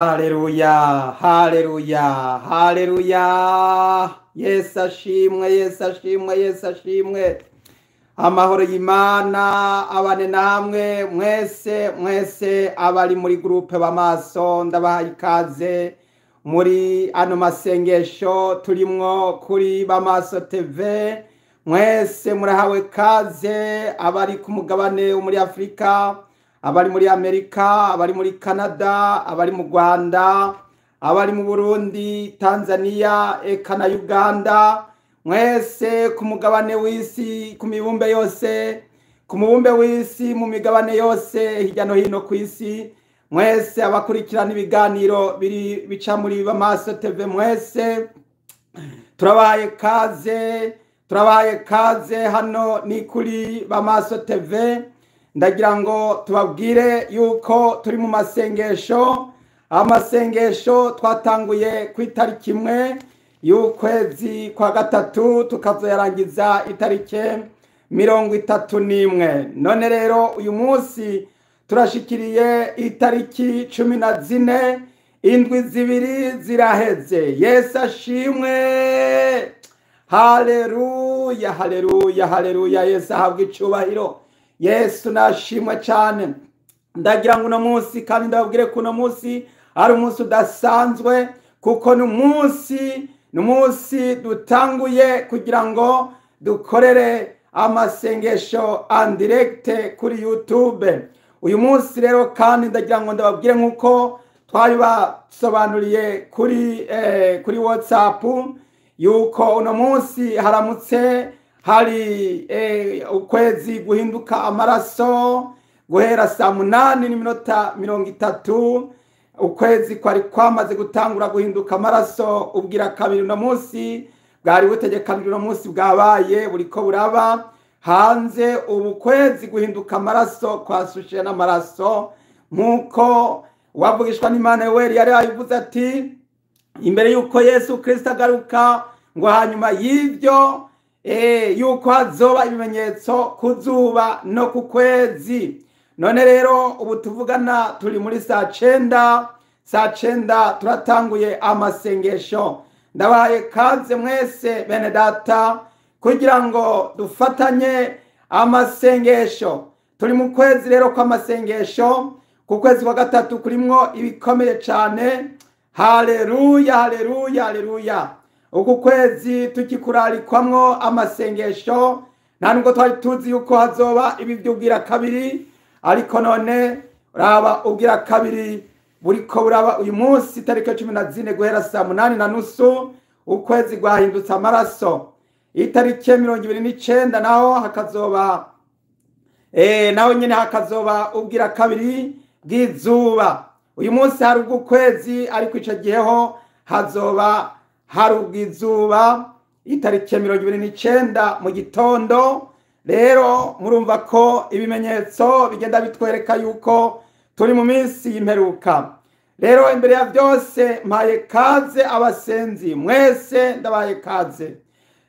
Haleluya, haleluya, haleluya. Yesu ashimwe, Yesu ashimwe, Yesu ashimwe. Amahoro y'Imana abane namwe mwese abari muri groupe b'amaso ndabahaye ikaze muri ano masengesho turimwo kuri b'amaso TV. Mwese murahawe kaze abari ku mugabane wo muri Afrika, abari muri Amerika, abari muri Canada, abari mu Rwanda, abari mu Burundi, Tanzania, eka na Uganda. Mwese ku mugabane w'isi, ku mibumbe yose, ku mubumbe w'isi, mu migabane yose hirya no hino ku isi. Mwese abakurikirana ibiganiro bica muri b'amaso TV, mwese turabaye kaze hano ni kuri b'amaso TV. Ndagira ngo tubabwire yuko turi mu masengesho. Amasengesho twatanguye ku itariki 1 y'ukwezi kwa gatatu tukazoyarangiza itariki 31. None rero uyu munsi turashikiriye itariki 14, indwi zibiri ziraheze. Yesu ashimwe. Haleluya, haleluya, haleluya. Yesu ahabwe icubahiro. Yesu nashimwe cyane. Ndagira ngo uno munsi kandi ndababwire ko uno munsi ari umunsi udasanzwe, kuko ni umunsi dutanguye kugira ngo dukorere amasengesho en direct kuri YouTube. Uyu munsi rero kandi ndagira ngo ndababwire nkuko twari basobanuriye kuri WhatsApp yuko uno munsi haramutse hari ukwezi guhinduka amaraso guhera saa 8:30. Ukwezi kwari kwamaze gutangura guhinduka amaraso ubwira kabiri. Uno munsi bwari butegekanijwe, uno munsi bwabaye buriko buraba hanze. Ubu kwezi guhinduka amaraso kwasushe n'amaraso, nkuko wavugishwa n'Imana Yoweri yari yavuze ati imbere yuko Yesu Kristo agaruka ngo hanyuma y'ivyo yuko hazoba ibimenyetso ku zuba no ku kwezi. None rero ubu tuvugana turi muri saa 9 turatanguye amasengesho. Ndabaye kaze mwese bene data kugira ngo dufatanye amasengesho. Turi mu kwezi rero kwa masengesho, ku kwezi kwa gatatu kurimwo ibikomeye cyane. Haleluya, haleluya, haleluya. Uku kwezi tukikurarikwamwo amasengesho, nta nubwo twari tuzi yuko hazoba ibi by'ubwira kabiri, ariko none uraba ubwira kabiri buriko buraba uyu munsi itariki 14 guhera saa 8:30. Ukwezi gwahindutse amaraso. Itariki 29 naho hakazoba naho nyene hakazoba ubwira kabiri bw'izuba. Uyu munsi hari ukwezi, ariko ico giheho hazoba hari ubw'izuba itariki 29 mu gitondo. Rero murumva ko ibimenyetso bigenda bitwereka yuko turi mu minsi y'imperuka. Rero imbere ya byose mpaye kaze abasenzi mwese, ndabaye kaze.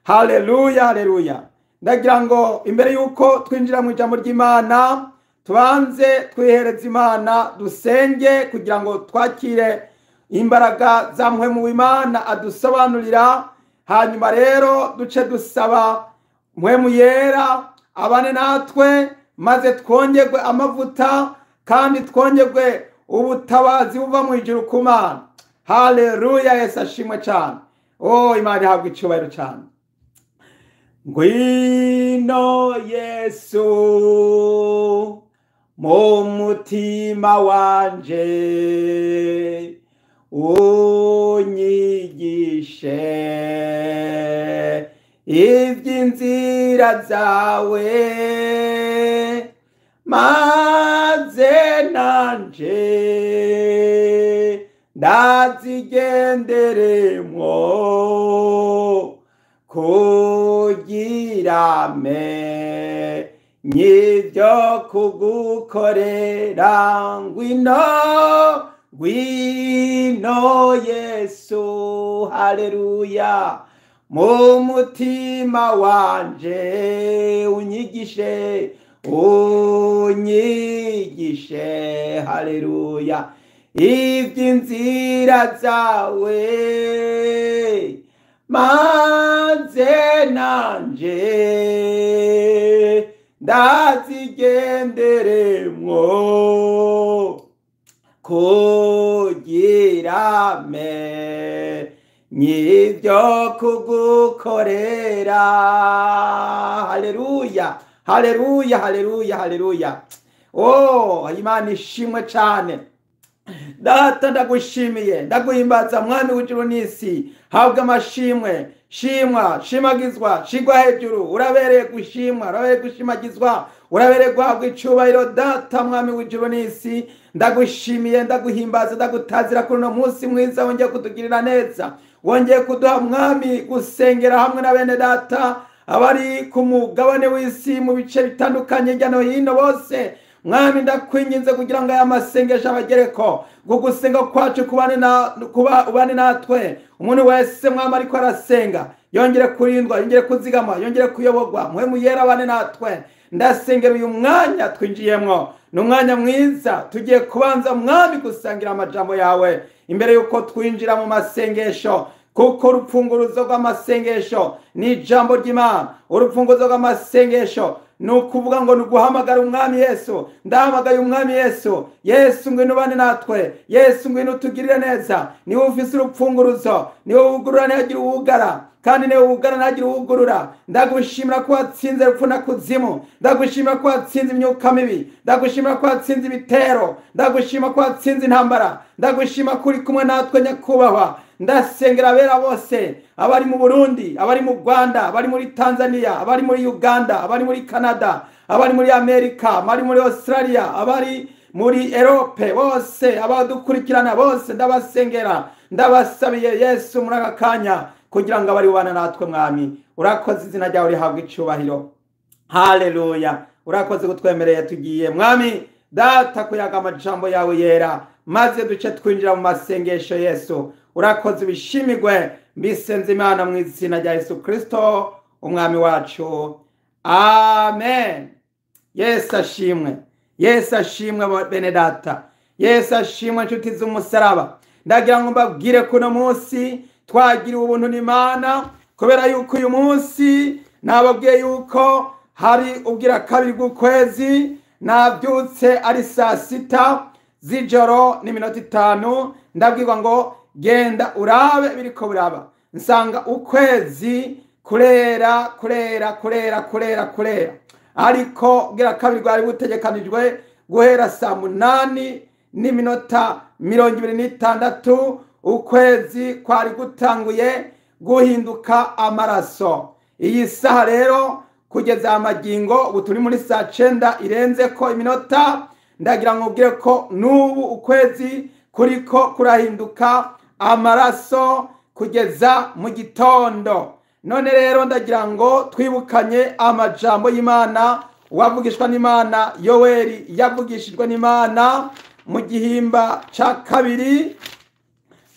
Haleluya, haleluya. Ndagira ngo imbere yuko twinjira mu ijambo ry'Imana tubanze twihereza Imana, dusenge kugira ngo twakire imbaraga za mpwemu w'Imana adusobanurira. Hanyuma rero duce dusaba mpwemu yera abane natwe, maze twongerwe amavuta kandi twongerwe ubutabazi buva mu ijuru ku Mana. Haleluya, Yesu ashimwe cyane. Imana ihabwa icubahiro cyane. Ngwino Yesu mu mutima wanje, unyigishe iby'inzira zawe, maze nanje ndazigenderemwo kugira menye ibyo kugukorera. Ngwino Yesu, haleluya, mu mutima wanje unyigishe, haleluya, iby'inzira zawe, maze nanje ndazigenderemwo kugira nyibyo kugukorera. Haleluya, haleluya, haleluya, haleluya. Oh, Imana ishimwe cyane. Data ndagushimiye, ndaguhimbaza mwami w'ijuru n'isi. Habwa amashimwe, shimwa, shimagizwa, shigwa hejuru. Urabereye gushimwa, urabereye gushimagizwa, urabereye guhabwa icubahiro. Data mwami w'ijuru n'isi, ndagushimiye, ndaguhimbaza, ndagutazira kuri uno munsi mwiza wongeye kutugirira neza, wongeye kuduha mwami gusengera hamwe na bene data abari ku mugabane w'isi mu bice bitandukanye hirya no hino bose. Mwami ndakwinginze kugira ngo aya masengesho abagereko, gusenga kwacu ubane natwe. Umuntu wese mwami ariko arasenga yongere kurindwa, yongere kuzigama, yongere kuyoborwa, mpwemu yera abane natwe. Ndasengera uyu mwanya twinjiyemwo, ni umwanya mwiza tugiye kubanza mwami gusangira amajambo yawe imbere yuko twinjira mu masengesho, kuko urupfunguruzo rw'amasengesho ni ijambo ry'Imana. Urupfunguruzo rw'amasengesho ni ukuvuga ngo ni uguhamagara umwami Yesu. Ndahamagaye umwami Yesu. Yesu ngwino ubane natwe, Yesu ngwino utugirire neza. Niwe ufise urupfunguruzo, niwe wugurura ntihagire uwugara, kandi niwe wugara ntihagire uwugurura. Ndagushimira ko watsinze urupfu na kuzimu, ndagushimira ko watsinze imyuka mibi, ndagushimira ko watsinze ibitero, ndagushima ko watsinze intambara, ndagushima ko uri kumwe natwe nyakubahwa. Ndasengera abera bose, abari mu Burundi, abari mu Rwanda, abari muri Tanzania, abari muri Uganda, abari muri Canada, abari muri Amerika, abari muri Australia, abari muri Europe bose, abadukurikirana bose ndabasengera, ndabasabiye Yesu muri aka kanya kugira ngo abari bubana natwe mwami. Urakoze, izina ryawe rihabwe icubahiro. Haleluya. Urakoze kutwemereye tugiye mwami data kuyaga amajambo yawe yera, maze duce twinjira mu masengesho. Yesu urakoze, bishimirwe, mbisenze Imana mu izina rya Yesu Kristo umwami wacu, amen. Yesu ashimwe, Yesu ashimwe bene data, Yesu ashimwe nshuti z'umusaraba. Ndagira ngo mbabwire kuno munsi twagiriwe ubuntu n'Imana, kubera yuko uyu munsi nababwiye yuko hari ubwira kabiri bw'ukwezi. Nabyutse ari 6:00 z'ijoro n'iminota 5, ndabwirwa ngo genda urabe biriko biraba. Nsanga ukwezi kurera, ariko ubwira kabiri bwari butegekanijwe guhera 8:26 ukwezi kwari gutanguye guhinduka amaraso. Iyi saha rero kugeza amagingo ubu turi muri 9 irenze ko iminota. Ndagira ngo ubwire ko n'ubu ukwezi kuriko kurahinduka amaraso kugeza mu gitondo. None rero ndagira ngo twibukanye amajambo y'Imana wavugishwa n'Imana. Yoweri yavugishijwe n'Imana mu gihimba ca kabiri,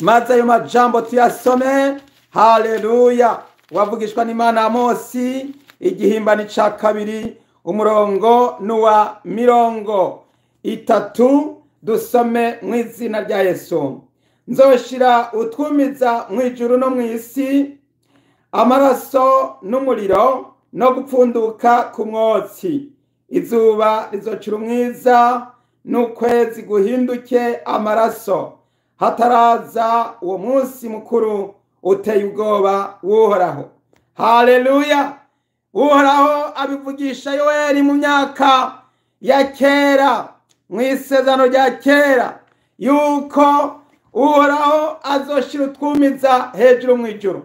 maze ayo majambo tuyasome. Haleluya. Wavugishwa n'Imana Amosi igihimba ni ca kabiri, umurongo nuwa 30. Dusome mu izina rya Yesu. Nzoshira utwumiza mu ijuru no mu isi, amaraso n'umuriro no gupfunduka ku mwotsi. Izuba rizocira umwiza n'ukwezi guhinduke amaraso, hataraza uwo munsi mukuru uteye ubwoba w'Uhoraho. Haleluya. Uhoraho abivugisha Yoweri mu myaka ya kera, mu isezerano rya kera, yuko Uhoraho azoshira utwumiza hejuru mu ijuru.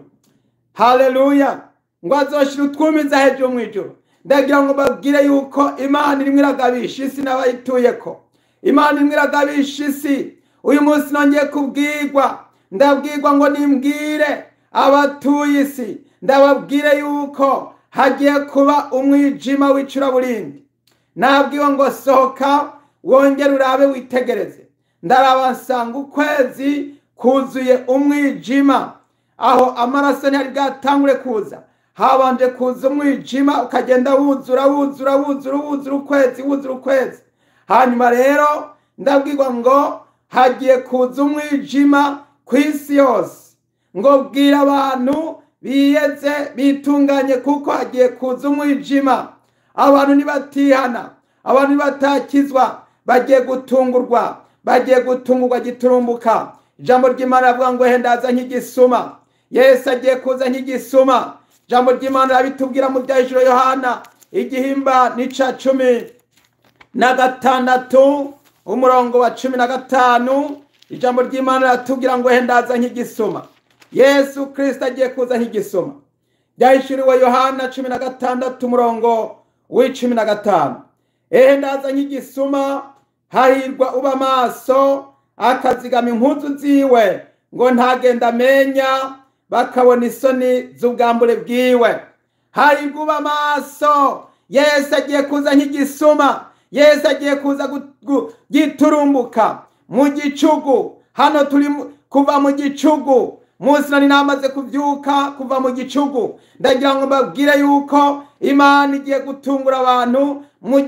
Haleluya. Ngo azoshira utwumiza hejuru mu ijuru. Ndagira ngo babwire yuko Imana irimwe iragabisha isi n'abayituyeko. Imana irimwe iragabisha isi. Uyu munsi nongeye kubwirwa, ndabwirwa ngo nimbwire abatuye isi, ndababwire yuko hagiye kuba umwijima w'icuraburindi. Nabwiwe ngo sohoka wongere urabe witegereze. Ndaraba nsanga ukwezi kuzuye umwijima, aho amaraso ntiyari bwatangure kuza. Habanje kuza umwijima ukagenda wuzura ukwezi. Hanyuma rero ndabwirwa ngo hagiye kuza umwijima ku isi yose. Ngo bwira abantu biyeze bitunganye kuko hagiye kuza umwijima. Abantu nibatihana, abantu nibatakizwa, bagiye gutungurwa giturumbuka. Ijambo ry'Imana ravuga ngo hendaza nk'igisuma. Yesu agiye kuza nk'igisuma. Ijambo ry'Imana rabitubwira mu byahishuro Yohana igihimba nica 16 umurongo wa 15. Ijambo ry'Imana ratubwira ngo hendaza nk'igisuma. Yesu Kristo agiye kuza nk'igisuma. Byahishuriwe Yohana 16 umurongo w'15. Hendaza nk'igisuma, hahirwa uba maso akazigama impuzu ziwe ngo ntagenda amenya bakabona isoni z'ubwambure bwiwe. Hahirwa uba maso. Yesu agiye kuza nk'igisuma. Yesu agiye kuza giturumbuka mu gicugu. Hano turi kuva mu gicugu. Munsi nari namaze kuvyuka kuva mu gicugu. Ndagira ngo mbabwire yuko Imana igiye gutungura abantu mu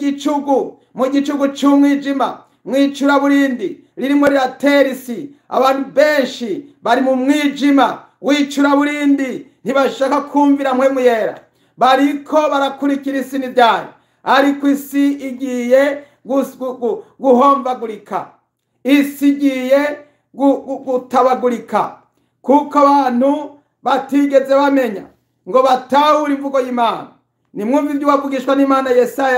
gicugu c'umwijima, mw'icuraburindi ririmo riratera isi. Abantu benshi bari mu mwijima w'icuraburindi, ntibashaka kumvira mpwemu yera, bariko barakurikira isi n'ibyayo, ariko isi igiye guhomvagurika, isi igiye gutabagurika, kuko abantu batigeze bamenya ngo batahure imvugo y'Imana. Nimwumve ibyo wavugishwa n'Imana. Yesaya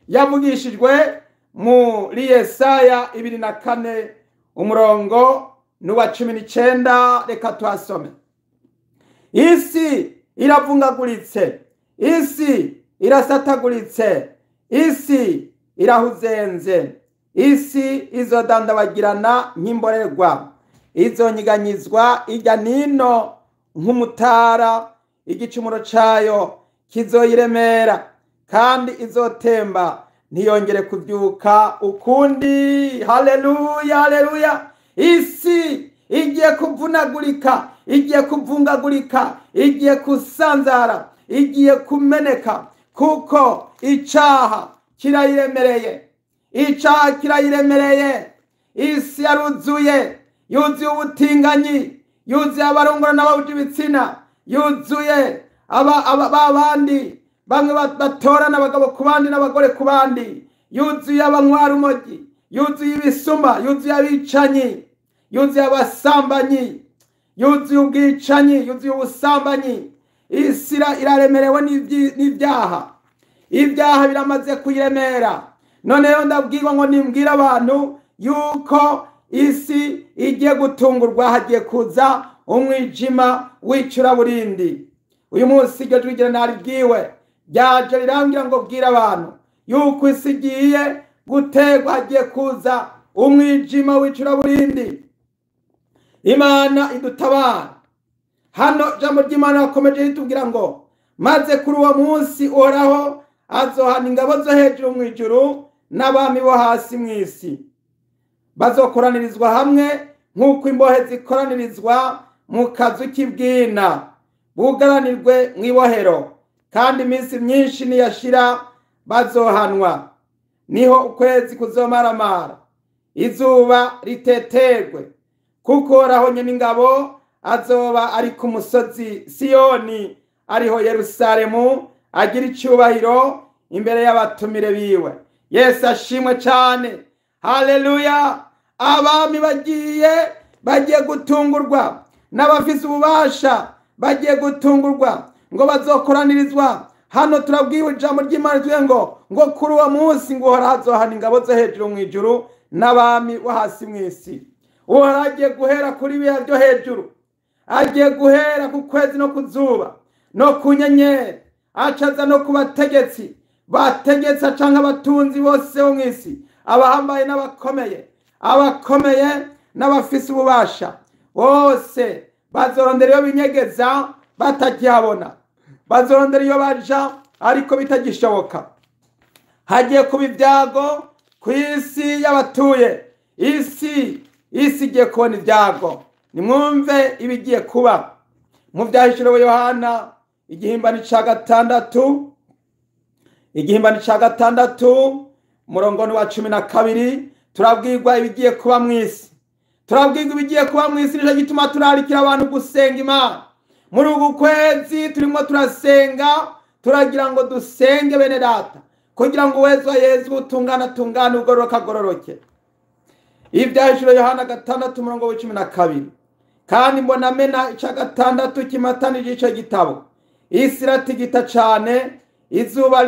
yavugishijwe muri Yesaya 24 umurongo n'uwa 19. Reka tuhasome. Isi iravungaguritse, isi irasataguritse, isi irahuzenze, isi izodandabagirana nk'imborerwa, izonyiganyizwa ijya nino nk'umutara, igicumuro cayo kizoyiremera, kandi izotemba ntiyongere kubyuka ukundi. Haleluya, haleluya. Isi igiye kuvunagurika, igiye kuvungagurika, igiye kusanzara, igiye kumeneka, kuko icaha kirayiremereye. Icaha kirayiremereye. Isi yaruzuye, yuzuye ubutinganyi, yuzuye abarongora n'abahuje ibitsina, yuzuye abandi bamwe batorana abagabo ku bandi n'abagore ku bandi, yuzuye abanywara umogi, yuzuye ibisuma, yuzuye abicanyi, yuzuye abasambanyi, yuzuye ubwicanyi, yuzuye ubusambanyi. Isi iraremerewe n'ibyaha. Ibyaha biramaze kuyiremera. Noneho ndabwirwa ngo nimbwira abantu yuko isi igiye gutungurwa, hagiye kuza umwijima w'icuraburindi. Uyu munsi iryo jwi naribwiwe ryaje rirangira ngo bwira abantu yuko isi igiye gutegwa, hagiye kuza umwijima w'icuraburindi. Imana idutabara. Hano ijambo ry'Imana rakomeje ritubwira ngo maze kuri uwo munsi Uhoraho azohana ingabo zo hejuru mu ijuru n'abami bo hasi mu isi. Bazokoranirizwa hamwe nk'uko imbohe zikoranirizwa mu kazu k'ibwina, bugaranirwe mu ibohero, kandi iminsi myinshi niyashira bazohanwa. Niho ukwezi kuzomaramara, izuba riteterwe, kuko Uhoraho nyene ingabo azoba ari ku musozi Siyoni, ariho Yerusalemu, agira icyubahiro imbere y'abatumire biwe. Yesu ashimwe cyane. Haleluya. Abami bagiye gutungurwa, n'abafise ububasha bagiye gutungurwa, ngo bazokoranirizwa. Hano turabwiwe ijambo ry'Imana tuye ngo kuri uwo munsi ngo Uhoraho azohana ingabo zo hejuru mu ijuru n'abami bo hasi mu isi. Uhoraho agiye guhera kuri biha byo hejuru, agiye guhera ku kwezi no ku zuba no ku nyenyeri, acaza no ku bategetsi canke abatunzi bose bo mu isi, abahambaye n'abakomeye, abakomeye n'abafise ububasha bose. Bazorondera iyo binyegeza batakihabona, bazorondera iyo baja ariko bitagishoboka. Hagiye kuba ibyago ku isi y'abatuye isi. Isi igiye kubona ibyago. Nimwumve ibigiye kuba mu byahishuriwe Yohana igihimba ni ca 6, igihimba ni ca 6 umurongo wa 12 turabwirwa ibigiye kuba mw'isi. Turabwirwa ibigiye kuba mw'isi, nico gituma turarikira abantu gusenga Imana. Muri uku kwezi turimo turasenga, turagira ngo dusenge bene data, kugira ngo uwezwa Yesu utungana ugororoka agororoke. Ivyahishuro Yohana 6 umurongo wa 12. Kandi mbona mena ica 6 kimatanije ico gitabo. Isi iratigita cane, izuba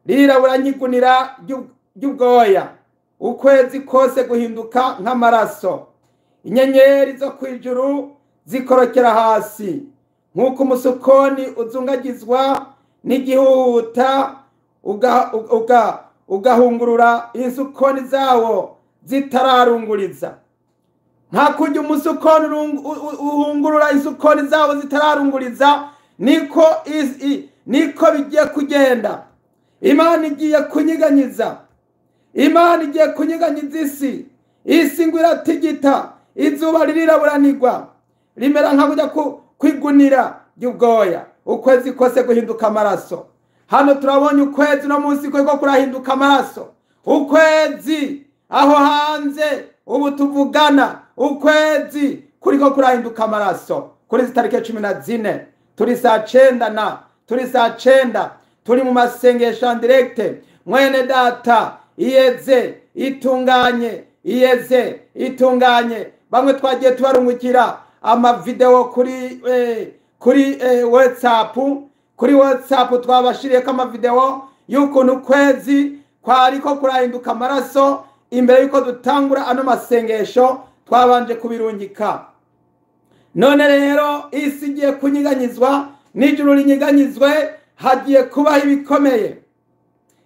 ririraburanyigunira ry'ubwoya, ukwezi kose guhinduka nk'amaraso, inyenyeri zo kwijuru zikorokera hasi, nk'uko umusukoni uzungagizwa n'igihuta ugahungurura insukoni zawo zitararunguriza. Nta kurya umusukoni uhungurura insukoni zawo zitararunguriza, niko bigiye kugenda. Imana igiye kunyiganyiza, Imana igiye kunyiganyiza isi. Isi ngo iratigita, izuba ririraburanirwa, rimera nka kujya kwigunira ry'ubwoya, ukwezi kose guhinduka amaraso. Hano turabonye ukwezi no munsi ko kurahinduka amaraso. Ukwezi aho hanze ubu tuvugana, ukwezi kuriko kurahinduka amaraso. Kuri tariki 14 turi saa 9 turi mu masengesho en direct. Mwene data iyeze itunganye, bamwe twagiye tubarungukira amavideo kuri WhatsApp twabashiriyeko amavideo y'ukuntu kwezi kwariko kurahinduka amaraso. Imbere yuko dutangura ano masengesho twabanje kubirungika. None rero isi igiye kunyiganyizwa, n'ijuru rinyiganyizwe, hagiye kubaho ibikomeye.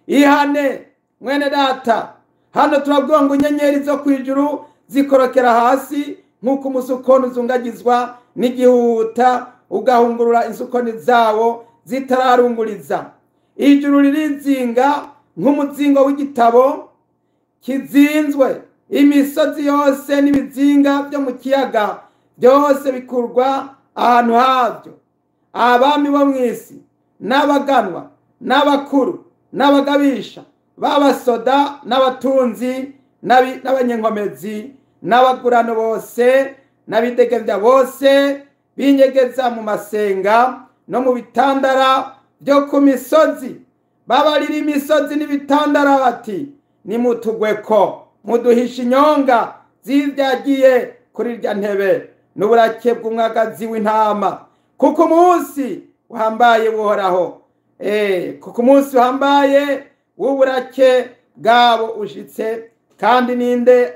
Ihane mwene data, hano turabwira ngo inyenyeri zo kwijuru zikorokera hasi, nk'uko umusukoni uzungagizwa n'igihuta ugahungurura insukoni zawo zitararunguriza. Ijuru ririzinga nk'umuzingo w'igitabo kizinzwe, imisozi yose n'ibizinga byo mu kiyaga byose bikurwa ahantu havyo. Abami bo mw'isi n'abaganwa n'abakuru n'abagabisha b'abasoda n'abatunzi n'abanyenkomezi n'abagurano bose n'abidegembya bose binyegeza mu masenga no mu bitandara byo ku misozi, babarira imisozi n'ibitandara bati, nimutugweko muduhisha inyonga zivyagiye kuri rya ntebe n'uburake bw'umwagazi w'intama, kuko umunsi uhambaye buhoraho, kuko umunsi uhambaye w'uburake bwabo ushitse. Kandi ninde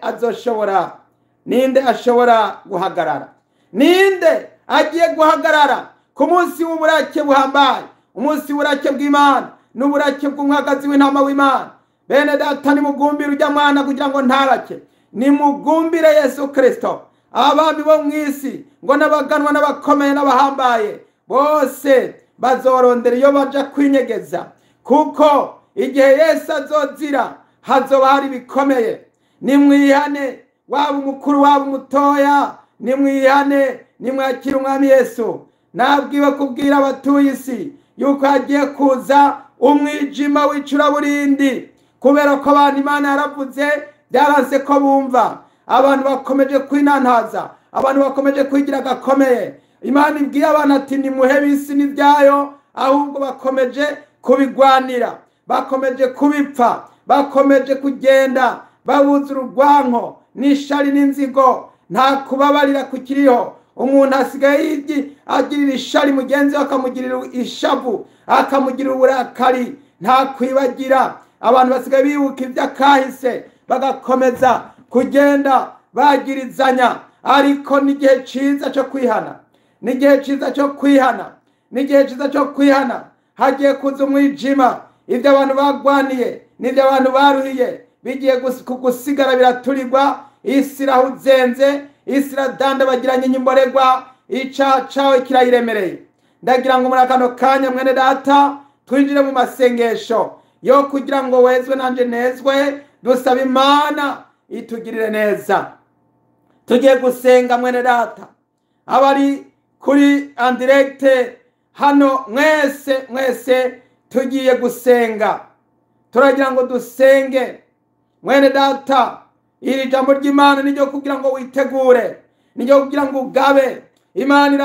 ashobora guhagarara? Ninde agiye guhagarara ku munsi w'uburake buhambaye, umunsi w'uburake bw'Imana n'uburake bw'umwagazi w'intama w'Imana? Bene data, nimugumbire urya mwana kugira ngo ntarake, nimugumbire Yesu Kristo. Abami bo mw'isi ngo n'abaganwa n'abakomeye n'abahambaye bose bazorondera iyo baja kwinyegeza, kuko igihe Yesu azozira hazoba hari bikomeye. Nimwihane, waba umukuru waba umutoya, nimwihane, nimwakire umwami Yesu. Nabwiwe kubwira abatuye isi yuko hagiye kuza umwijima w'icuraburindi, kubera ko abantu Imana yaravuze byaranse ko bumva. Abantu bakomeje kwinantaza, abantu bakomeje kwigira gakomeye. Imana ibwiye abantu ati nimuhebe isi n'ibyayo, ahubwo bakomeje kubigwanira, bakomeje kubipfa, bakomeje kugenda babuza urugwanko n'ishari n'inzigo. Nta kubabarira kukiriho, umuntu asigaye agirira ishari mugenzi we, akamugirira ishavu, akamugirira uburakari, nta kwibagira. Abantu basigaye bibuka iby'akahise bagakomeza kugenda bagirizanya. Ariko n'igihe ciza cyo kwihana, n'igihe ciza cyo kwihana, n'igihe ciza cyo kwihana. Hagiye kuza umwijima, ibyo abantu bagwaniye n'ibyo abantu baruhiye bigiye kugusigara biraturirwa. Isi irahuzenze, isi iradandabagiranye nyimboregwa, icaha cawe kirayiremereye. Ndagira ngo muri akano kanya mwene data twinjire mu masengesho yo kugira ngo wezwe nanje nezwe. Dusaba Imana itugirire neza. Tugiye gusenga mwene data, abari kuri en direct hano mwese tugiye gusenga. turagira ngo dusenge. Mwene data, iri jambo ry'Imana niryo kugira ngo witegure, niryo kugira ngo ugabe. Imana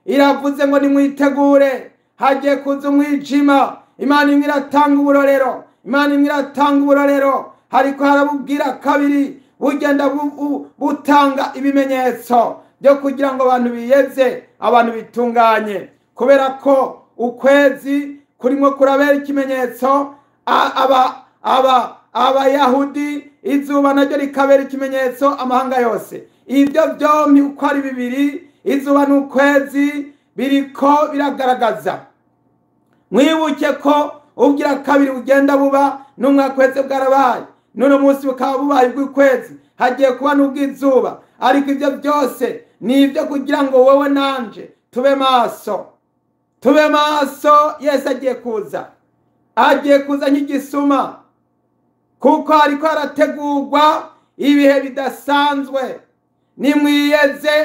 iravuze ngo nimwitegure, hagiye kuza umwijima. Imana imwe iratanga uburorero, hariko harabubwira kabiri bugenda butanga ibimenyetso byo kugira ngo abantu biyeze, abantu bitunganye, kubera ko ukwezi kurimo kurabera ikimenyetso abayahudi, izuba naryo rikabera ikimenyetso amahanga yose. Ibyo byombi uko ari bibiri, izuba n'ukwezi, biriko biragaragaza. Mwibuke ko ubwira kabiri ugenda buba n'umwaka wese bwarabaye, none munsi bukaba bubaye bw'ukwezi, hagiye kuba n'ubw'izuba. Ariko ibyo byose ni ibyo kugira ngo wowe nanje tube maso. Yesu agiye kuza nk'igisuma, kuko hariko harategurwa ibihe bidasanzwe.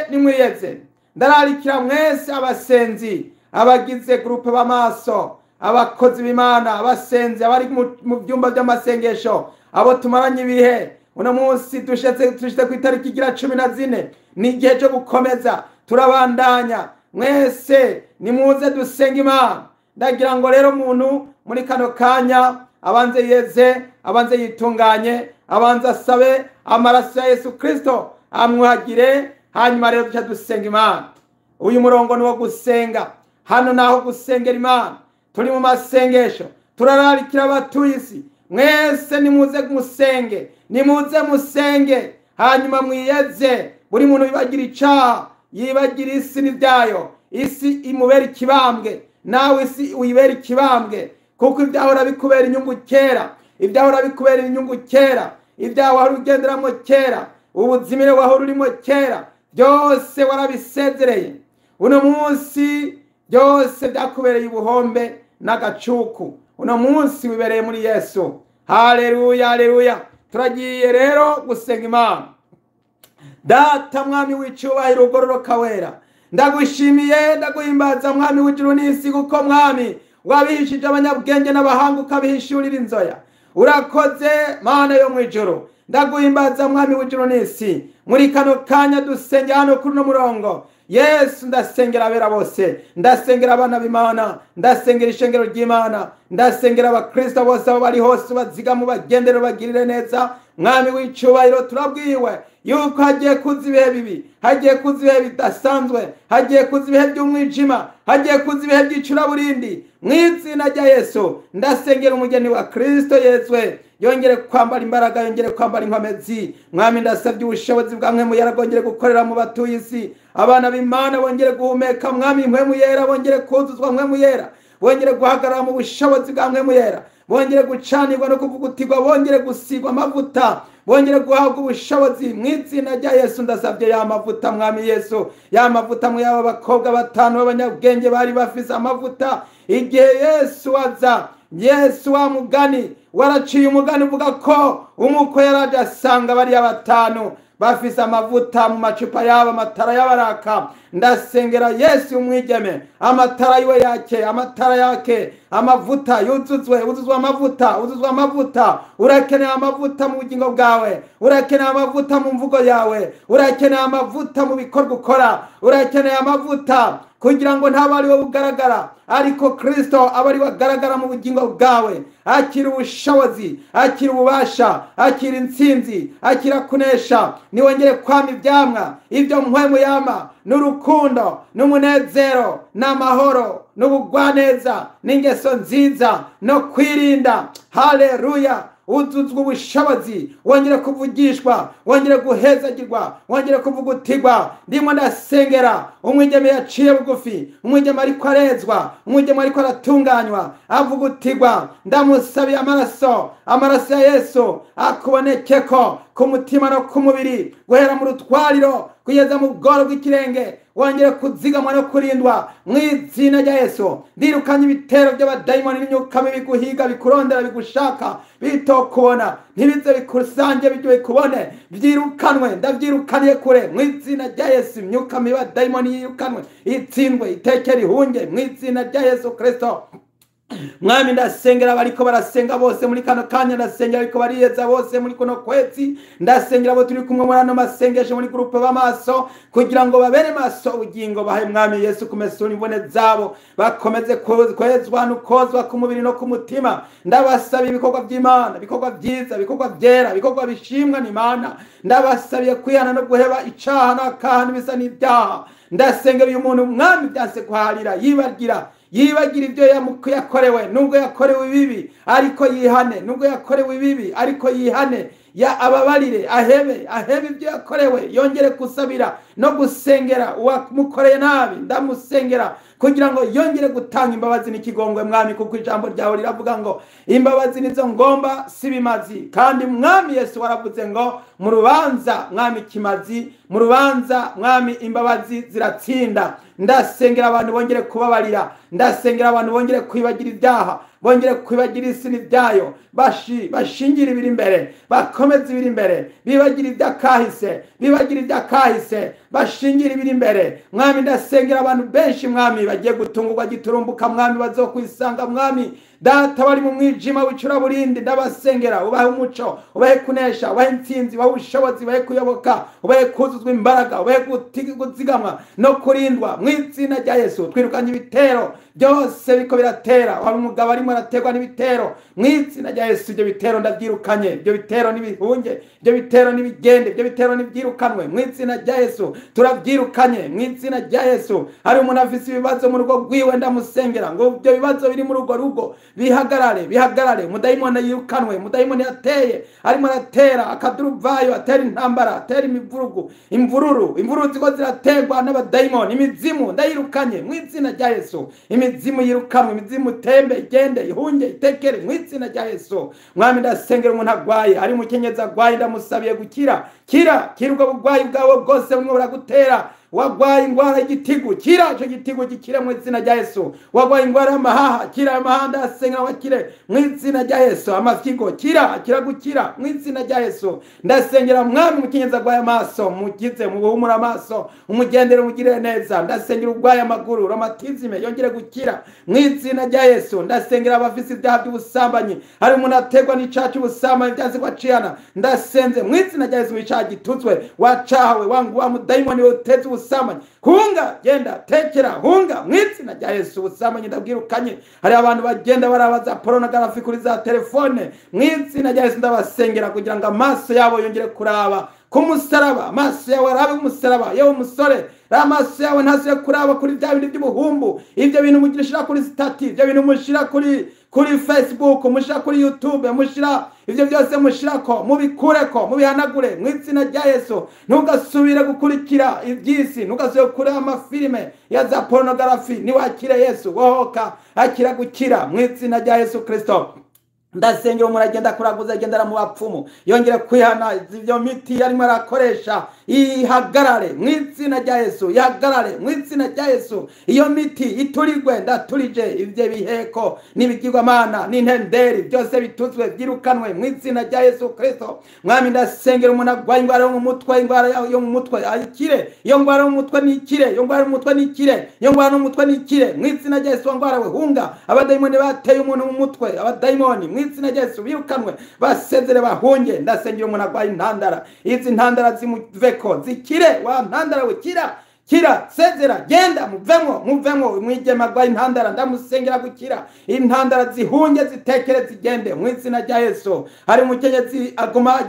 Nimwiyeze. Ndararikira mwese abasenzi, abagize groupe b'amaso, abakozi b'Imana, abasenzi, abari mu byumba by'amasengesho, abo tumaranye ibihe. Uno munsi dushitse ku itariki igira 14, ni igihe cyo gukomeza, turabandanya. Mwese nimuze dusenga Imana. Ndagira ngo rero umuntu muri kano kanya abanze yeze, abanze yitunganye, abanze asabe amaraso ya Yesu Kristo amwuhagire, hanyuma rero duca dusenga Imana. Uyu murongo ni wo gusenga. Hano naho gusengera Imana, turi mu masengesho, turararikira abatuye isi. Mwese nimuze musenge, hanyuma mwiyeze. Buri muntu yibagira icaha, yibagira isi n'ibyayo. Isi imubera ikibambwe, nawe isi uyibera ikibambwe, kuko ibyahora bikubera inyungu kera, ibyaho wari ugenderamo kera, ubuzimire wahora urimo kera, byose warabisezereye. Uno munsi byose byakubereye ubuhombe n'agacuku. Uno munsi wibereye muri Yesu. Haleluya. Turagiye rero gusenga Imana. Data mwami w'icyubahiro ugororoka wera, ndagushimiye, ndaguhimbaza mwami w'ijuru n'isi, kuko mwami wabihishije abanyabwenge n'abahanga ukabihishurira inzoya. Urakoze Mana yo mwijuru. Ndaguhimbaza mwami w'ijuru n'isi. Muri kano kanya dusenge hano kuri no murongo, Yesu, ndasengera abera bose, ndasengera abana b'Imana, ndasengera ishengero ry'Imana, ndasengera abakristo bose aho bari hose, bazigamu bagendere bagirire neza. Mwami w'icyubahiro, turabwiwe yuko hagiye kuza ibihe bibi, hagiye kuza ibihe bidasanzwe, hagiye kuza ibihe by'umwijima, hagiye kuza ibihe by'icuraburindi. Mu izina rya Yesu ndasengera umugeni wa Kristo Yesu, yongere kwambara imbaraga, yongere kwambara inkomezi. Mwami, ndasabye ubushobozi bwa Mwemu Yera bwongere gukorera mu batuye isi. Abana b'Imana bongere guhumeka, Mwami Mwemu Yera bongere kuzuzwa, Mwemu Yera bongere guhagarara mu bushobozi bwa Mwemu Yera, bongere gucanirwa no kuvugutirwa, bongere gusigwa amavuta, bongere guhabwa ubushobozi. Mu izina rya Yesu ndasabye ya mavuta Mwami Yesu, ya mavuta mu yaba bakobwa batanu b'abanyabwenge bari bafise amavuta igihe Yesu waza. Yesu wa mugani waraciye umugani uvuga ko umukwe yaraje asanga bari batanu bafise amavuta mu macupa yabo, amatara y'abaraka. Ndasengera Yesu umwigeme, amatara yiwe yake, amatara yake, amavuta uzuzwa amavuta. Urakeneye amavuta mu bugingo bwawe, urakeneye amavuta mu mvugo yawe, urakeneye amavuta mu bikorwa ukora, urakeneye amavuta kugira ngo ntaba ari wowe ugaragara, ariko Kristo aba ari we agaragara mu bugingo bwawe. Akira ubushobozi, akira ububasha, akira intsinzi, akira kunesha. Niwongere kwama ibyamwa ibyo Mpwemu yama, n'urukundo, n'umunezero, n'amahoro, n'ubugwaneza, n'ingeso nziza, no kwirinda. Haleluya. Uzuzwa ubushobozi, wongere kuvugishwa, wongere guhezagirwa, wongere kuvugutirwa. Ndimo ndasengera umwigeme yaciye bugufi, umwigeme ariko arezwa, umwigeme ariko aratunganywa, avugutirwa. Ndamusabiye amaraso ya Yesu akubonekeko ku mutima no ku mubiri, guhera mu rutwariro kugeza mu bworo bw'ikirenge. Wongere kuzigamwa no kurindwa mu izina rya Yesu. Ndirukanye ibitero by'abadayimoni n'imyuka mibi guhiga, bikurondera, bigushaka, bitokubona, ntibize bikusange bijye bikubone. Byirukanwe, ndabyirukaniye kure mu izina rya Yesu. Imyuka mibi y'abadayimoni yirukanwe, itsindwe, itekere ihunge mu izina rya Yesu Kristo. mwami ndasengera abariko barasenga bose muri kano kanya, ndasengera ariko bariyeza bose muri kuno kwezi, ndasengera abo turi kumwe muri ano masengesho muri grupe b'amaso, kugira ngo babere maso ubugingo, bahe mwami Yesu kumesura imbone zabo, bakomeze kwezwa nukozwa ku mubiri no ku mutima. Ndabasaba ibikorwa by'Imana, ibikorwa byiza, ibikorwa byera, ibikorwa bishimwa n'Imana. Ndabasabiye kwihana no guheba icaha n'akaha n'ibisa n'ibyaha. Ndasengera uyu muntu mwami byanse kuharira, yibagira ibyo yakorewe, nubwo yakorewe ibibi ariko yihane, nubwo yakorewe ibibi ariko yihane, ababarire, ahebe ibyo yakorewe, yongere kusabira no gusengera uwamukoreye nabi. Ndamusengera kugira ngo yongere gutanga imbabazi n'ikigongwe mwami, kuko ijambo ryawe riravuga ngo imbabazi nizo ngomba si bimazi. Kandi mwami Yesu waravuze ngo mu rubanza mwami kimazi, mu rubanza mwami imbabazi ziratsinda. Ndasengera abantu bongere kubabarira, ndasengera abantu bongere kwibagira ibyaha, bongere kwibagira isi n'ibyayo, bashingira ibiri imbere, bakomeze ibiri imbere, bibagira iby'akahise, bashingira ibiri imbere. Mwami ndasengera abantu benshi mwami bagiye gutungurwa giturumbuka mwami, bazokwisanga mwami data bari mu mwijima w'icuraburindi. Ndabasengera ubahe umuco, ubahe kunesha, ubahe intsinzi, ubahe ubushobozi, ubahe kuyoboka, ubahe kuzuzwa imbaraga, ubahe guzigamwa no kurindwa mu izina rya Yesu. Twirukanye ibitero byose biko biratera, wari umugabo arimo araterwa n'ibitero mu izina rya Yesu. Ibyo bitero ndabyirukanye, ibyo bitero n'ibihunge, ibyo bitero n'ibigende, ibyo bitero n'ibyirukanwe mu izina rya Yesu. Turabyirukanye mu izina rya Yesu. Hari umuntu afise ibibazo mu rugo rwiwe, ndamusengera ngo ibyo bibazo biri mu rugo bihagarare. Mudayimoni yirukanwe, mudayimoni yateye arimo aratera akaduruvayo, atera intambara, atera imvururu ziko ziraterwa n'abadayimoni. Imizimu ndayirukanye mu izina rya Yesu. Imizimu yirukanwe, imizimu tembe, igende, ihunge, itekere mu izina rya Yesu. Mwami ndasengera umuntu agwaye, ari mukenyezi agwaye, ndamusabiye gukira. Kira ubwo bugwayi bwawe bwose burimo buragutera. Wagwaye ingwara y'igitigu, kira ico gitigu gikire mu izina rya Yesu. Wagwaye ingwara y'amahaha, kira amahaha ndasengera wakire mu izina rya Yesu. Amafigo kira gukira mu izina rya Yesu. Ndasengera mwami mukenyezi agwaye amaso, mugize mu buhumura amaso, umugendere mugire neza. Ndasengera ugwaye amaguru, romatizme yongere gukira mu izina rya Yesu. Ndasengera abafise ibyaha by'ubusambanyi, hari umuntu ategwa n'icaha cy'ubusambanyi byanze kwaciyana, ndasenze mu izina rya Yesu. Wicaha gituzwe, wacahawe, wa mudayimoni uteze ubusambanyi, hunga, genda, tekera, hunga mu izina rya Yesu. Ubusambanyi ndabwirukanye. Hari abantu bagenda barabaza pornography kuri za telefone, mu izina rya Yesu ndabasengera kugira ngo amaso yabo yongere kuraba ku musaraba, amaso yawe arabe umusaraba. Yewe umusore, amaso yawe ntazire kuraba kuri bya bintu by'ubuhumbu, ibyo bintu mugirishira kuri stati, ibyo bintu mushira kuri Facebook, mushira kuri YouTube, mushira ibyo byose mushirako, mubikureko, mubihanagure mu izina rya Yesu. Ntugasubire gukurikira ibyisi, ntugasubire kureba amafilime ya za pornography. Niwakire Yesu, wohoka, akira gukira mu izina rya Yesu Kristo. Ndasengera umuntu agenda kuraguza, agendera mu bapfumu, yongere kwihana ibyo miti yarimo arakoresha, ihagarare mu izina rya Yesu. Ihagarare mu izina rya Yesu. Iyo miti iturigwe, ndaturije ibyo biheko n'ibigirwamana n'intenderi byose bituzwe, byirukanwe mu izina rya Yesu Kristo. Mwami ndasengera umuntu agwaye ingwara yo mu mutwe, ingwara yo mu mutwe ayikire. Iyo ngwara yo mu mutwe nikire, iyo ngwara yo mu mutwe nikire, iyo ngwara yo mu mutwe nikire mu izina rya Yesu. Ngwara we hunga, abadayimoni bateye umuntu mu mutwe, abadayimoni mu izina rya Yesu birukanwe, basezere bahunge. Ndasengera umuntu agwaye intandara, izi ntandara zimuveko, zikire. Wa ntandara we kira, sezera, genda, muvemo mwigema agwaye intandara, ndamusengera gukira. Intandara zihunge, zitekere, zigende mu izina rya Yesu. Hari umukenyezi aguma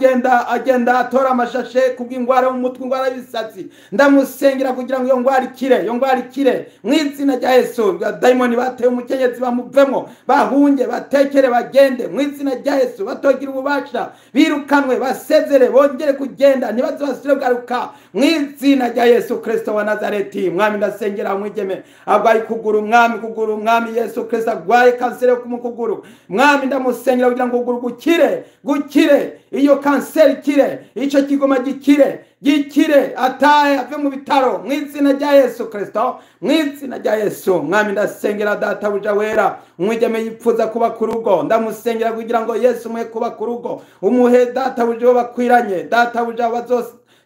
agenda atora amashashe kubw'ingwara mu mutwe, ingwara y'ibisatsi, ndamusengera kugira ngo iyo ngwara ikire mu izina rya Yesu. Daimoni bateye umukenyezi bamuvemo, bahunge, batekere, bagende mu izina rya Yesu. Batogira ububasha, birukanwe, basezere, bongere kugenda, ntibazobasubire kugaruka mu izina rya Yesu Kristo wa Nazareti. Mwami ndasengera mwigeme agwaye kuguru, mwami Yesu Kristo agwaye kanseri yo kumukuguru, mwami ndamusengera kugira ngo kuguru gukire, iyo kanseri ikire, ico kigoma gikire, ataye ave mu bitaro mu izina rya Yesu Kristo, mu izina rya Yesu. Mwami ndasengera data buja wera, umwigeme yipfuza kuba ku rugo, ndamusengera kugira ngo Yesu muhe kuba ku rugo, umuhe data buja bakwiranye, data buja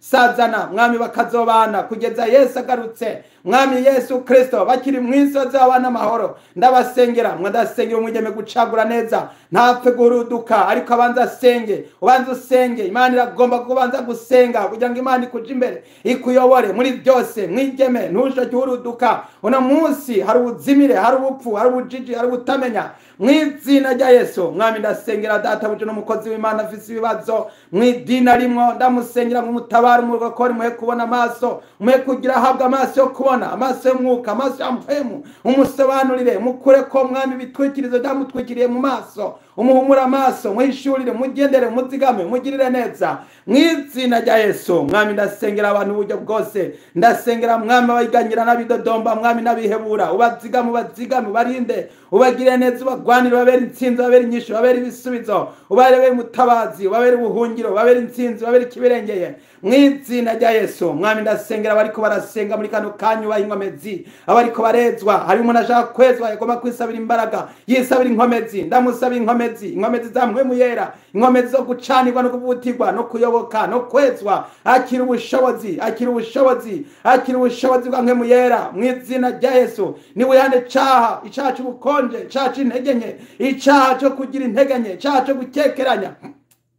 bazosazana mwami bakazobana kugeza Yesu agarutse mwami Yesu Kristo bakiri mwisozi w'abana amahoro. Ndabasengera mwadasengera umwigeme gucagura neza ntapfe guhuruduka ariko abanza asenge. Ubanza usenge, Imana iragomba kubanza gusenga kugira ngo Imana ikuje imbere ikuyobore muri byose. Mwigeme ntushoke guhuruduka, uno munsi hari ubuzimire, hari ubupfu, hari ubujiji, hari ubutamenya. Mw'izina rya Yesu mwami ndasengera data buje n'umukozi w'Imana afise ibibazo mw'idini arimwo, ndamusengera ngo mutabare umurokore muhe kubona amaso, muhe kugira ahabwa amaso yo kubona, amaso y'umwuka, amaso ya mpemu, umusobanurire mukure ko mwami bitwikirizo byamutwikiriye mu maso, umuhumura amaso, muhishurire, mugendere, muzigame, mugirire neza mw'izina rya Yesu. Mwami ndasengera abantu uburyo bwose, ndasengera mwami abayiganyira n'abidodomba mwami n'abihebura, ubazigame, ubazigame, ubarinde, ubagire neza, ubagwanire, ubabere intsinzi, ubabere inyishu, ubabere ibisubizo, ubabere mutabazi, ubabere ubuhungiro, ubabere intsinzi, ubabere ikibirengeye mw'izina rya Yesu. Mwami ndasengera abariko barasenga muri kano kanyu bayinkomezi, abariko barezwa, hari umuntu ashaka kwezwa yagomba kwisabira imbaraga, yisabira inkomezi, ndamusabira inkomezi za mpwemu yera, inkomezi zo gucanirwa no kuvutirwa no kuyoboka no kwezwa. Akira ubushobozi, akira ubushobozi, akira ubushobozi bwa mpwemu yera mw'izina rya Yesu. Ni wihane caha, icaha c'ubukonje, icaha c'intege nke, icaha cyo kugira intege nke, icaha cyo gukekeranya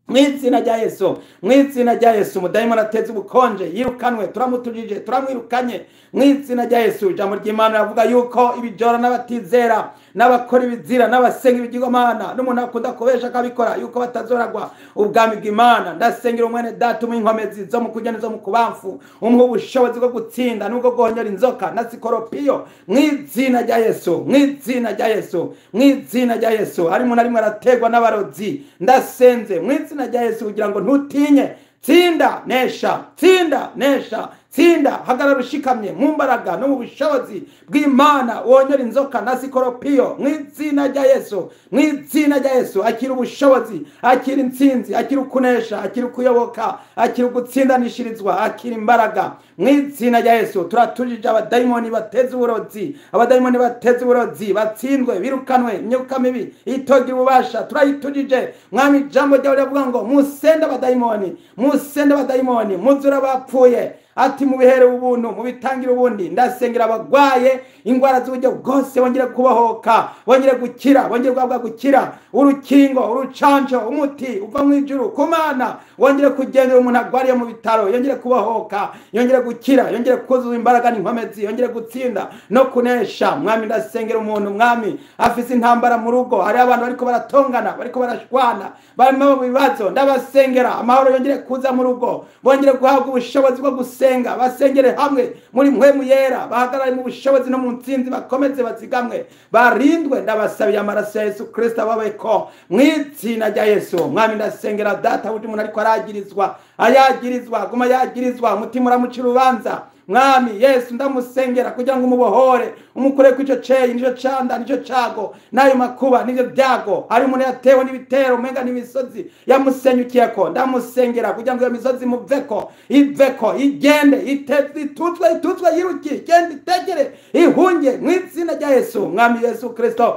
mw'izina rya Yesu. Mw'izina rya Yesu umudayimoni ateze ubukonje yirukanwe, turamutujije, turamwirukanye mw'izina rya Yesu. Ijambo ry'Imana ravuga yuko ibijora n'abatizera n'abakora ibizira n'abasenga ibigirwamana n'umuntu akunda kubesha akabikora yuko batazoragwa ubwami bw'Imana. Ndasengera umwene data inkomezi zo mu kurya n'izo mu kubamfu, umuha ubushobozi bwo gutsinda n'ubwo guhonyora inzoka na sikoropiyo mw'izina rya Yesu, mw'izina rya Yesu, mw'izina rya Yesu. Hari umuntu arimwe arategwa n'abarozi, ndasenze mw'izina rya Yesu kugira ngo ntutinye, tsinda nesha, tsinda nesha, tsinda hagarara ushikamye mu mbaraga no mu bushobozi bw'Imana, wonyora inzoka na sikoropiyo mw'izina rya Yesu, mw'izina rya Yesu. Akira ubushobozi, akira intsinzi, akira ukunesha, akira kuyoboka, akira gutsindanishirizwa, akira imbaraga mw'izina rya Yesu. Turatujije abadayimoni bateze uburozi, abadayimoni bateze uburozi batsindwe, birukanwe, imyuka mibi itogira ububasha turayitujije mwami. Ijambo ryawe riravuga ngo musende abadayimoni, musende abadayimoni, muzura abapfuye, ati mubihere ubuntu, mubitangira ubundi. Ndasengera abagwaye ingwara z'uburyo bwose bongere kubohoka, bongere gukira, bongere guhabwa gukira, urukingo, urucanco, umuti uva mu ijuru ku Mana, wongere kugendera umuntu agwariye mu bitaro, yongere kubohoka, yongere gukira, yongere kuzuza imbaraga n'inkomezi, yongere gutsinda no kunesha mwami. Ndasengera umuntu mwami afise intambara mu rugo, hari abantu bariko baratongana, bariko barashwana, barimo mu bibazo, ndabasengera amahoro yongere kuza mu rugo, bongere guhabwa ubushobozi bwo gusenga, basengere hamwe muri mpwemu yera, bahagarare mu bushobozi no mu ntsinzi, bakomeze bazigamwe, barindwe. Ndabasabiye amaraso ya Yesu Kristo ababeko mw'izina rya Yesu. Mwami ndasengera data buri umuntu ariko aragirizwa, ayagirizwa, guma yagirizwa, umutima uramucira urubanza mwami Yesu. Ndamusengera kugira ngo umubohore, umukure kw'ico ceyi, nico canda, nico cago, nayo makuba, nivyo byago. Hari umuntu yatewe n'ibitero umenga n'imisozi yamusenyukiyeko, ndamusengera kugira ngo iyo misozi muveko, iveko, igende, ituzwe, yiruki, igende, itegere, ihunge mw'izina rya Yesu. Mwami Yesu Kristo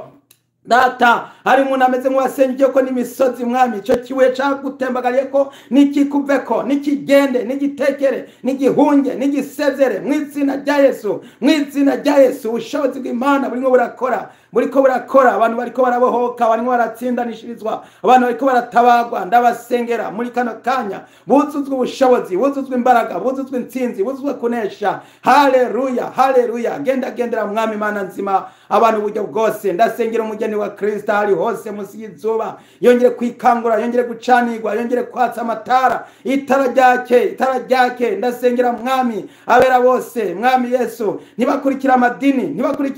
data, hari umuntu ameze nk'uwasenyukiye ko n'imisozi mwami, ico kibuye cagutembagariye ko nikikuveko, nikigende, nigitekere, nigihunge, nigisezere mw'izina rya Yesu, mw'izina rya Yesu. Ubushobozi bw'Imana burimo burakora, buriko burakora, abantu bariko barabohoka, barimo baratsindanishirizwa, abantu bariko baratabagwa. Ndabasengera muri kano kanya buzuzwe ubushobozi, buzuzwe imbaraga, buzuzwe intsinzi, buzuzwe kunesha. Haleluya, haleluya. Gendera mwami Mana nzima abantu uburyo bwose. Ndasengera umugeni wa Kristo hari hose musi y'izuba, yongere kwikangura, yongere gucanirwa, yongere kwatsa amatara, itara ryake. Ndasengera mwami abera bose mwami Yesu, ntibakurikira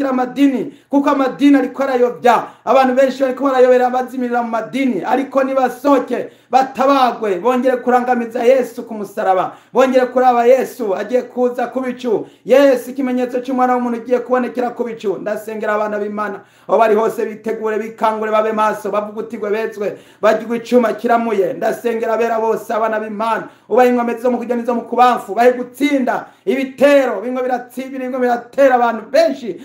amadini, kuko amadini ariko arayobya abantu benshi, bariko barayobera abazimirira mu madini, ariko nibasoke batabagwe, bongere kurangamiza Yesu ku musaraba, bongere kuraba Yesu agiye kuza ku bicu. Yesu ikimenyetso cy'umwana w'umuntu ugiye kubonekera ku bicu. Ndasengera abana b'Imana aho bari hose, bitegure, bikangure, babe maso, bavugutirwe, bezwe, bagirwe icuma kiramuye. Ndasengera abera bose abana b'Imana, ubahe inkomezi zo mu kurya n'izo mu kubamfu, bahe gutsinda ibitero bimwe biratera abantu benshi,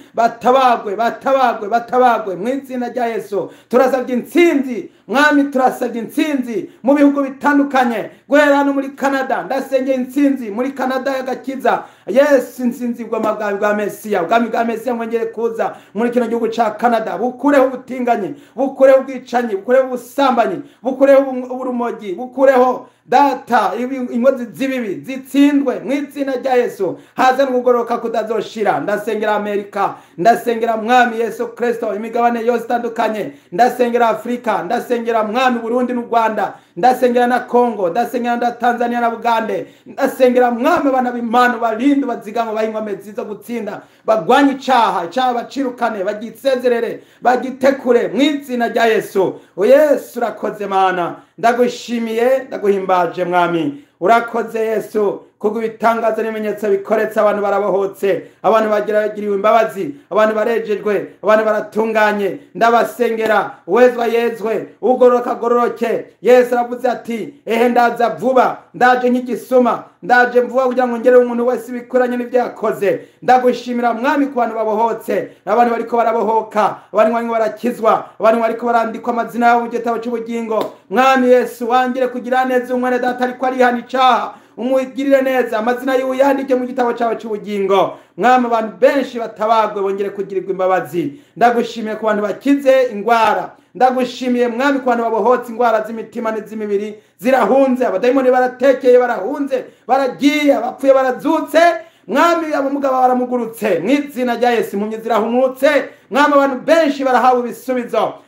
batabagwe mw'izina rya Yesu. Turasabye intsinzi mwami, turasabye intsinzi mu bihugu bitandukanye, guhera hano muri Canada ndasengera intsinzi muri Canada y'agakiza. Yesu, intsinzi bw'amabwami bwa Mesiya, ubwami bwa Mesiya mwongere kuza muri kino gihugu ca Canada, bukureho ubutinganyi, bukureho ubwicanyi, bukureho ubusambanyi, bukureho urumogi, bukureho data inkozi z'ibibi zitsindwe mu izina rya Yesu. Haza n'ugororoka kudazoshira. Ndasengera Amerika, ndasengera mwami Yesu Kristo imigabane yose itandukanye, ndasengera Afrika, ndasengera mwami Burundi n'u Rwanda, ndasengera na Kongo, ndasengera na Tanzania na Bugande, ndasengera mwami abana b'Imana barindu bazigama bahingomezi zo gutsinda, bagwanye icaha bacirukane, bagisezerere, bagitekure mu izina rya Yesu. O Yesu urakoze Mana, ndagushimiye, ndaguhimbaje mwami. Urakoze Yesu kuko ibitangaza n'ibimenyetso bikoretse, abantu barabohotse, abantu bagiriwe imbabazi, abantu barejejwe, abantu baratunganye. Ndabasengera wezwa yezwe, ugororoka gororoke. Yesu aravuze ati ehe ndaza vuba, ndaje nk'igisuma, ndaje vuba kugira ngo ngere umuntu wese ibikoranye n'ibyo yakoze. Ndagushimira mwami ku bantu babohotse, abantu bariko barabohoka, abantu bariko barakizwa, abantu bariko barandikwa amazina yabo mu gitabo cy'ubugingo. Mwami Yesu wangire kugira neza umwene data ariko arihana icaha, umugirire neza, amazina yiwe yandike mu gitabo cyawe cy'ubugingo. Mwami abantu benshi batabagwe bongere kugirirwa imbabazi. Ndagushimiye ku bantu bakize ingwara, ndagushimiye mwami ku bantu babohotse ingwara z'imitima n'iz'imibiri zirahunze, abadayimoni baratekeye barahunze, baragiye, abapfuye barazutse, mwami abamugabo baramugurutse mu izina rya Yesu. Impumyi zirahumutse, mwami abantu benshi barahawe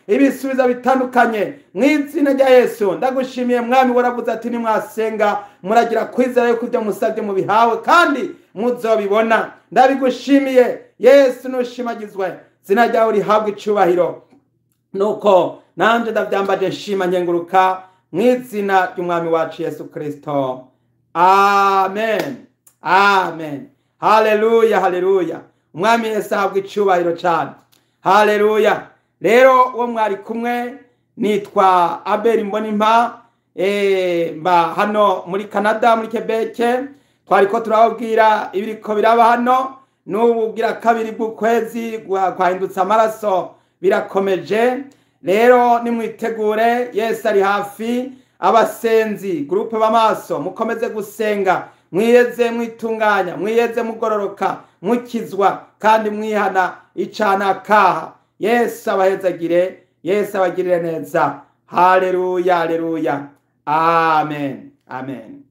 ibisubizo bitandukanye mu izina rya Yesu. Ndagushimiye mwami, waravuze ati nimwasenga muragira kwizera yuko ibyo musabye mubihawe kandi muzobibona. Ndabigushimiye Yesu, nushimagizwe, izina ryawe rihabwe icubahiro. Nuko nanje ndavyambaje nshima nkenguruka mu izina ry'umwami wacu Yesu Kristo. Amen. Amen. Haleluya, haleluya. Umwami Yesu ahabwe icubahiro cyane. Haleluya. Rero uwo mwari kumwe nitwa Abel Mbonimpa, mba hano muri Canada muri Quebec. Twariko turababwira ibiriko biraba hano, n'ububwira kabiri bw'ukwezi kwahindutse amaraso birakomeje. Rero nimwitegure, Yesu ari hafi. Abasenzi groupe b'amaso mukomeze gusenga, mwiyeze mwitunganya, mwiyeze mugororoka, mukizwa kandi mwihana icana kaha. Yesu abahezagire, Yesu abagirire neza. Haleluya, haleluya. Amen. Amen.